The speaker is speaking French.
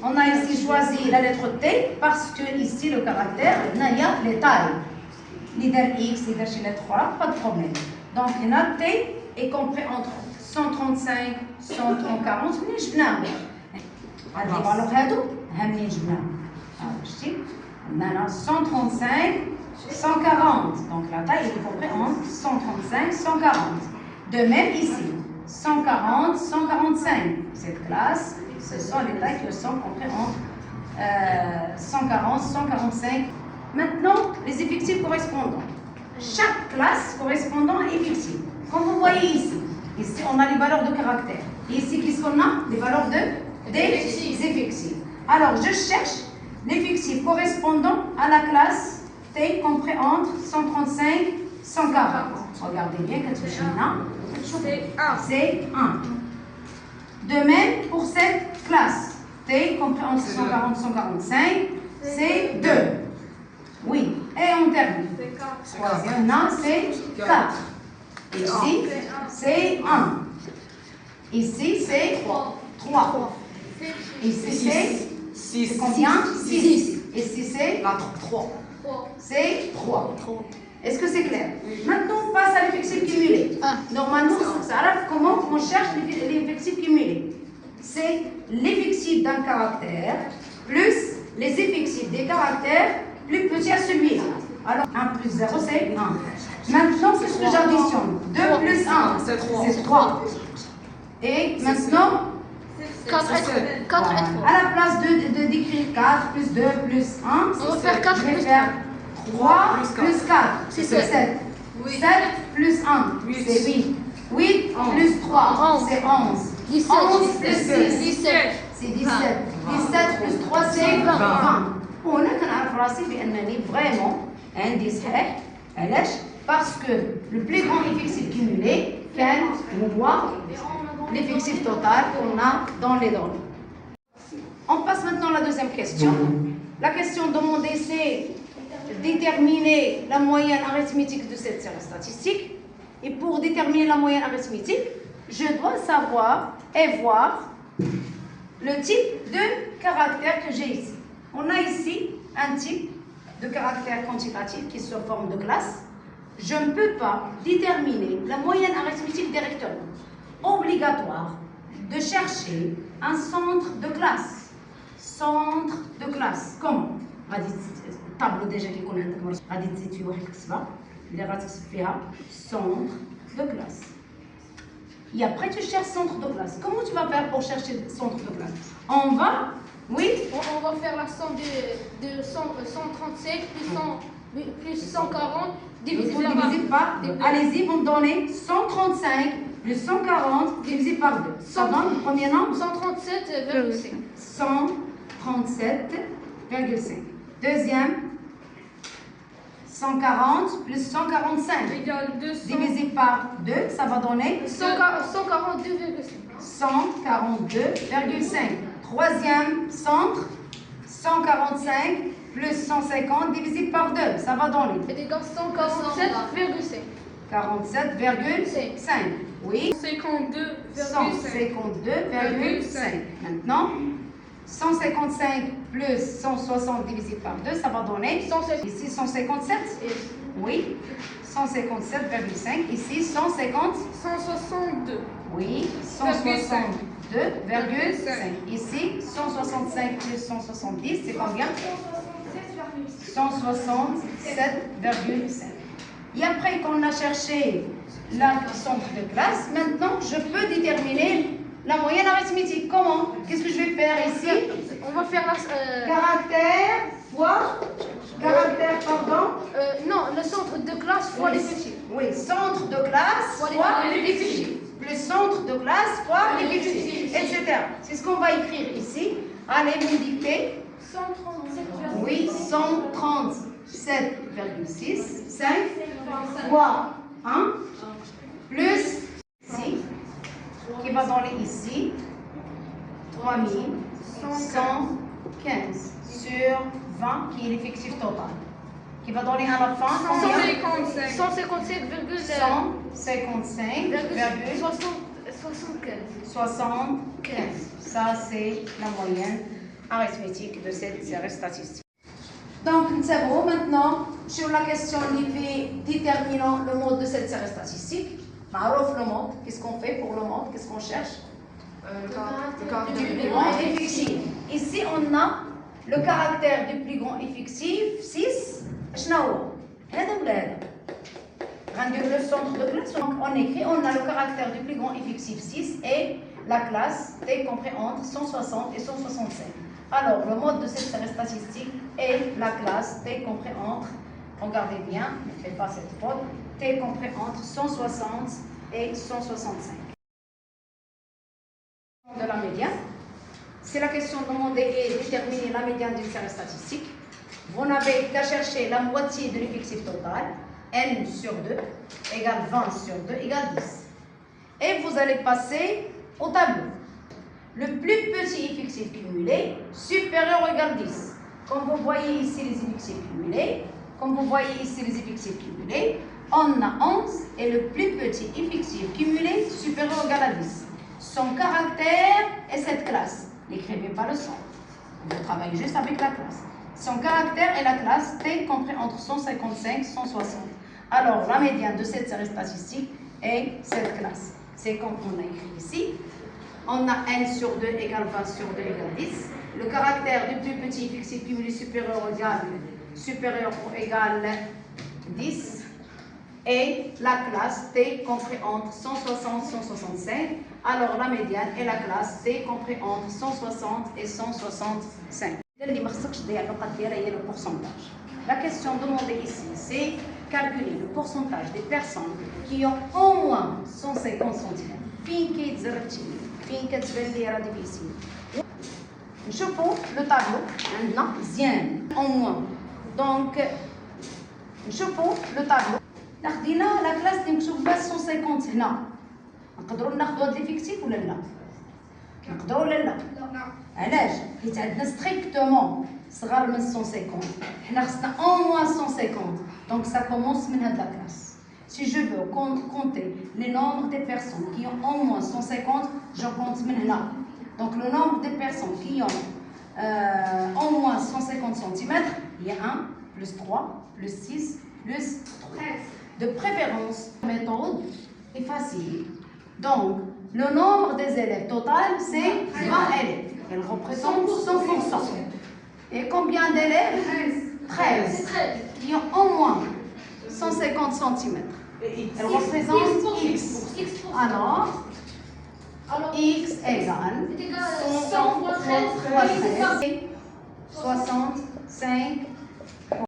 On a ici choisi la lettre T parce que ici le caractère, il y a les tailles. Leader X, leader chez lettre 3, pas de problème. Donc, il y a T est compris entre 135, 130, 40, منين جبناهم؟ هاد لي فالور هادو ها منين جبناهم؟ شتي؟ عندنا 135, 140. Donc, la taille est comprise entre 135, 140. De même ici, 140, 145. Cette classe, ce sont les tailles qui sont comprises entre 140, 145. Maintenant, les effectifs correspondants. Chaque classe correspondant à effectif. Comme vous voyez ici on a les valeurs de caractère. Et ici, qu'est-ce qu'on a? Les valeurs des effectifs. Alors, je cherche l'effectif correspondant à la classe T compris entre 135 et 140. Regardez bien, c'est 1. De même pour cette classe T compris entre 140 et 145, c'est 2. Oui, et on termine. Troisième, non, c'est 4. Ici, c'est 1. Ici, c'est 3. Ici, c'est 6. Combien? 6. Ici, c'est 3. C'est 3. Est-ce que c'est clair? Maintenant, on passe à l'effectif cumulé. Normalement, ça arrive comment on cherche l'effectif cumulé. C'est l'effectif d'un caractère plus les effectifs des caractères plus petits à celui-là. Alors, 1 plus 0, c'est 1. Maintenant, c'est ce que j'additionne. 2 plus 1, c'est 3. Et maintenant, 4 et 3. À la place d'écrire 4 plus 2 plus 1, on va faire 4 je vais plus faire 3 plus 4, c'est 7. 7 plus 1, c'est 8. 8 plus 3, c'est 11. 11 plus 6, c'est 17. 17 plus 3, c'est 20. هنا كنعرف راسي بانني فريمون عندي صحيح علاش باسكو لو بلي غون effectif cumulé كان هو l'effectif total qu'on a dans les données. On passe maintenant à la deuxième question. La question demandée, c'est déterminer la moyenne arithmétique de cette série statistique. Et pour déterminer la moyenne arithmétique, je dois savoir et voir le type de caractère que j'ai ici. On a ici un type de caractère quantitatif qui est sous forme de classe. Je ne peux pas déterminer la moyenne arithmétique directement. Obligatoire de chercher un centre de classe. Centre de classe. Comment? غادي الطابلو ديجا كيكون عندك غادي تزيد فيه واحد الكتبه اللي غتكتب فيها centre de classe. Et après tu cherches centre de classe. Comment tu vas faire pour chercher centre de classe? On va, oui? On va faire la somme de 137 plus 140 divisé par 2. Allez-y, vous me donnez 135 plus 140 divisé par 2. Ça donne combien de nombre? 137,5. 137,5. Deuxième, 140 plus 145 divisé par 2, ça va donner 142,5. 142,5. Troisième centre, 145 plus 150 divisé par 2, ça va donner 147,5. 47,5. Oui. 152,5. Maintenant, 155 plus 160 divisé par 2, ça va donner ici 157. Oui. 157,5. Ici 162. Oui. 162,5. Ici 165 plus 170, c'est combien? 167,5. Et après qu'on a cherché la centre de classe, maintenant je peux déterminer la moyenne arithmétique. Comment? Qu'est-ce que je vais faire ici? On va faire la... Caractère fois... Caractère, pardon? Non, le centre de classe fois l'effectif. Oui, centre de classe fois l'effectif. Le centre de classe fois l'effectif, etc. C'est ce qu'on va écrire ici. Allez, vous dictez. 137,6. Oui, 137,6. 5 fois 1 plus 6 qui va donner ici 3115 sur 20 qui est l'effectif total. Qui va donner à la fin 155,75. Ça, c'est la moyenne arithmétique de cette série statistique. Donc, nous savons maintenant sur la question déterminant le mode de cette série statistique. Le mode, qu'est-ce qu'on fait pour le mode? Qu'est-ce qu'on cherche? Le caractère du plus grand et fictif. Ici, on a le caractère du plus grand et fictif, 6. Le centre de classe, donc on écrit, on a le caractère du plus grand et fictif 6 et la classe T compris entre 160 et 165. Alors, le mode de cette série statistique est la classe T compris entre, regardez bien, ne faites pas cette faute, T compris entre 160 et 165. De la médiane. C'est la question demandée et déterminer la médiane d'une série statistique. Vous n'avez qu'à chercher la moitié de l'effectif total, n sur 2 égale 20 sur 2 égale 10. Et vous allez passer au tableau. Le plus petit effectif cumulé supérieur ou égal 10. Comme vous voyez ici les effectifs cumulés, on a 11 et le plus petit effectif cumulé supérieur ou égal à 10. Son caractère est cette classe. N'écrivez pas le son. Vous travaillez juste avec la classe. Son caractère est la classe T compris entre 155 et 160. Alors, la médiane de cette série statistique est cette classe. C'est comme on a écrit ici. On a n sur 2 égale 20 sur 2 égale 10. Le caractère du plus petit effectif cumulé supérieur ou égal 10. Et la classe T compris entre 160 et 165. Alors, la médiane est la classe T compris entre 160 et 165. Le pourcentage. La question demandée ici, c'est calculer le pourcentage des personnes qui ont au moins 150 cm. فين كتبان لي راه ديفيسيل. نشوفوا لو طابلو عندنا مزيان au moins. Donc نشوفوا لو طابلو. خدينا لا كلاس اللي مكتوب بها 150 هنا. نقدروا ناخذوا هاد ليفيكتيف ولا لا؟ نقدروا ولا لا؟ علاش؟ حيت عندنا ستريكتومون صغار من 150. حنا خصنا au moins 150. Donc ça commence من هاد لا كلاس. Si je veux compter le nombre de personnes qui ont au moins 150, je compte maintenant. Donc le nombre de personnes qui ont au moins 150 cm, il y a 1, plus 3, plus 6, plus 3. De préférence, la méthode est facile. Donc le nombre des élèves total, c'est 20 élèves. Elle représente 100%. Et combien d'élèves? 13. Qui ont au moins 150 cm. Elle représente X. Alors, X égale 100 fois 13, 65